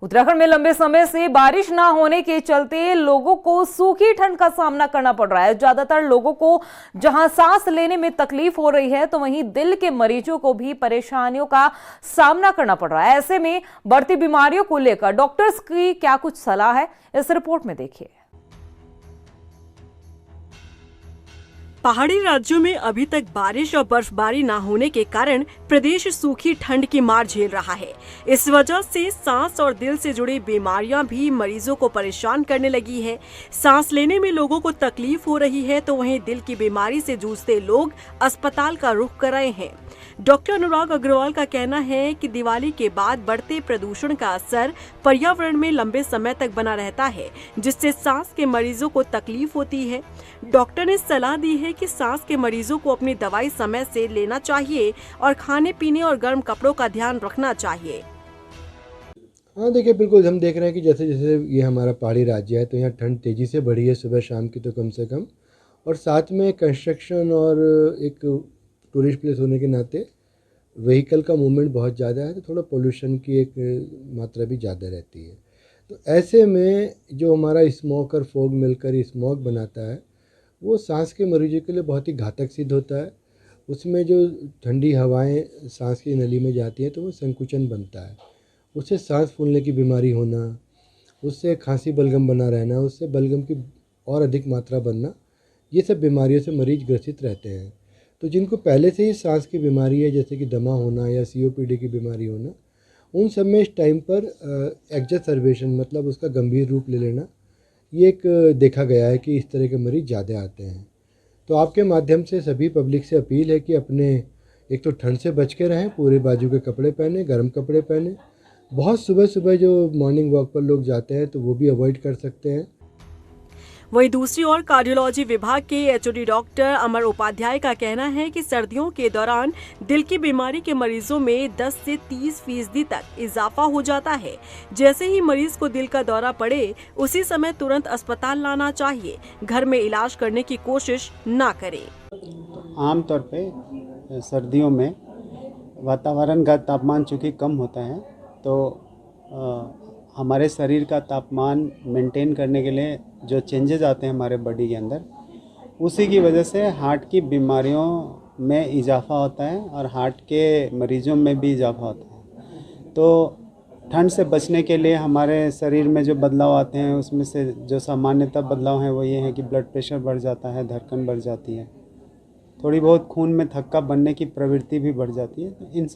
उत्तराखंड में लंबे समय से बारिश ना होने के चलते लोगों को सूखी ठंड का सामना करना पड़ रहा है। ज्यादातर लोगों को जहां सांस लेने में तकलीफ हो रही है, तो वहीं दिल के मरीजों को भी परेशानियों का सामना करना पड़ रहा है। ऐसे में बढ़ती बीमारियों को लेकर डॉक्टर्स की क्या कुछ सलाह है, इस रिपोर्ट में देखिए। पहाड़ी राज्यों में अभी तक बारिश और बर्फबारी न होने के कारण प्रदेश सूखी ठंड की मार झेल रहा है। इस वजह से सांस और दिल से जुड़ी बीमारियां भी मरीजों को परेशान करने लगी है। सांस लेने में लोगों को तकलीफ हो रही है, तो वहीं दिल की बीमारी से जूझते लोग अस्पताल का रुख कर रहे हैं। डॉक्टर अनुराग अग्रवाल का कहना है कि दिवाली के बाद बढ़ते प्रदूषण का असर पर्यावरण में लंबे समय तक बना रहता है, जिससे सांस के मरीजों को तकलीफ होती है। डॉक्टर ने सलाह दी है कि सांस के मरीजों को अपनी दवाई समय से लेना चाहिए और खाने पीने और गर्म कपड़ों का ध्यान रखना चाहिए। हाँ देखिए, बिल्कुल हम देख रहे हैं कि जैसे जैसे ये हमारा पहाड़ी राज्य है, तो यहाँ ठंड तेज़ी से बढ़ी है सुबह शाम की तो कम से कम, और साथ में कंस्ट्रक्शन और एक टूरिस्ट प्लेस होने के नाते व्हीकल का मूवमेंट बहुत ज़्यादा है, तो थोड़ा पोल्यूशन की एक मात्रा भी ज़्यादा रहती है। तो ऐसे में जो हमारा स्मोक और फॉग मिलकर स्मोक बनाता है, वो सांस के मरीजों के लिए बहुत ही घातक सिद्ध होता है। उसमें जो ठंडी हवाएं सांस की नली में जाती हैं, तो वो संकुचन बनता है, उससे सांस फूलने की बीमारी होना, उससे खांसी बलगम बना रहना, उससे बलगम की और अधिक मात्रा बनना, ये सब बीमारियों से मरीज ग्रसित रहते हैं। तो जिनको पहले से ही सांस की बीमारी है, जैसे कि दमा होना या COPD की बीमारी होना, उन सब में इस टाइम पर एक्जर्सर्बेशन मतलब उसका गंभीर रूप ले लेना, ये एक देखा गया है कि इस तरह के मरीज ज़्यादा आते हैं। तो आपके माध्यम से सभी पब्लिक से अपील है कि अपने एक तो ठंड से बच के रहें, पूरे बाजू के कपड़े पहने, गर्म कपड़े पहने। बहुत सुबह सुबह जो मॉर्निंग वॉक पर लोग जाते हैं, तो वो भी अवॉइड कर सकते हैं। वहीं दूसरी ओर कार्डियोलॉजी विभाग के HOD डॉक्टर अमर उपाध्याय का कहना है कि सर्दियों के दौरान दिल की बीमारी के मरीजों में 10 से 30% तक इजाफा हो जाता है। जैसे ही मरीज को दिल का दौरा पड़े, उसी समय तुरंत अस्पताल लाना चाहिए, घर में इलाज करने की कोशिश ना करें। आमतौर पे सर्दियों में वातावरण का तापमान चूँकि कम होता है, तो हमारे शरीर का तापमान मेंटेन करने के लिए जो चेंजेस आते हैं हमारे बॉडी के अंदर, उसी की वजह से हार्ट की बीमारियों में इजाफा होता है और हार्ट के मरीजों में भी इजाफा होता है। तो ठंड से बचने के लिए हमारे शरीर में जो बदलाव आते हैं, उसमें से जो सामान्यतः बदलाव हैं वो ये है कि ब्लड प्रेशर बढ़ जाता है, धड़कन बढ़ जाती है, थोड़ी बहुत खून में थक्का बनने की प्रवृत्ति भी बढ़ जाती है। तो इन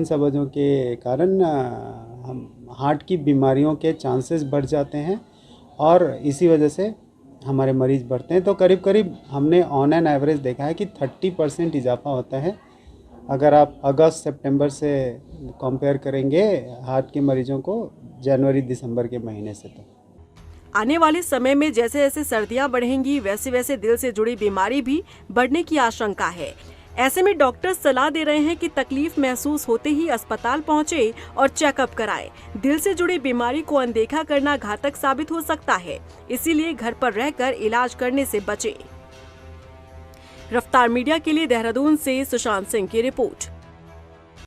सब वजहों के कारण हम हार्ट की बीमारियों के चांसेस बढ़ जाते हैं और इसी वजह से हमारे मरीज़ बढ़ते हैं। तो करीब करीब हमने ऑन एन एवरेज देखा है कि 30% इजाफा होता है अगर आप अगस्त सितंबर से कंपेयर करेंगे हार्ट के मरीजों को जनवरी दिसंबर के महीने से। तो आने वाले समय में जैसे जैसे सर्दियां बढ़ेंगी, वैसे वैसे दिल से जुड़ी बीमारी भी बढ़ने की आशंका है। ऐसे में डॉक्टर सलाह दे रहे हैं कि तकलीफ महसूस होते ही अस्पताल पहुंचे और चेकअप कराएं। दिल से जुड़ी बीमारी को अनदेखा करना घातक साबित हो सकता है, इसीलिए घर पर रहकर इलाज करने से बचें। रफ्तार मीडिया के लिए देहरादून से सुशांत सिंह की रिपोर्ट।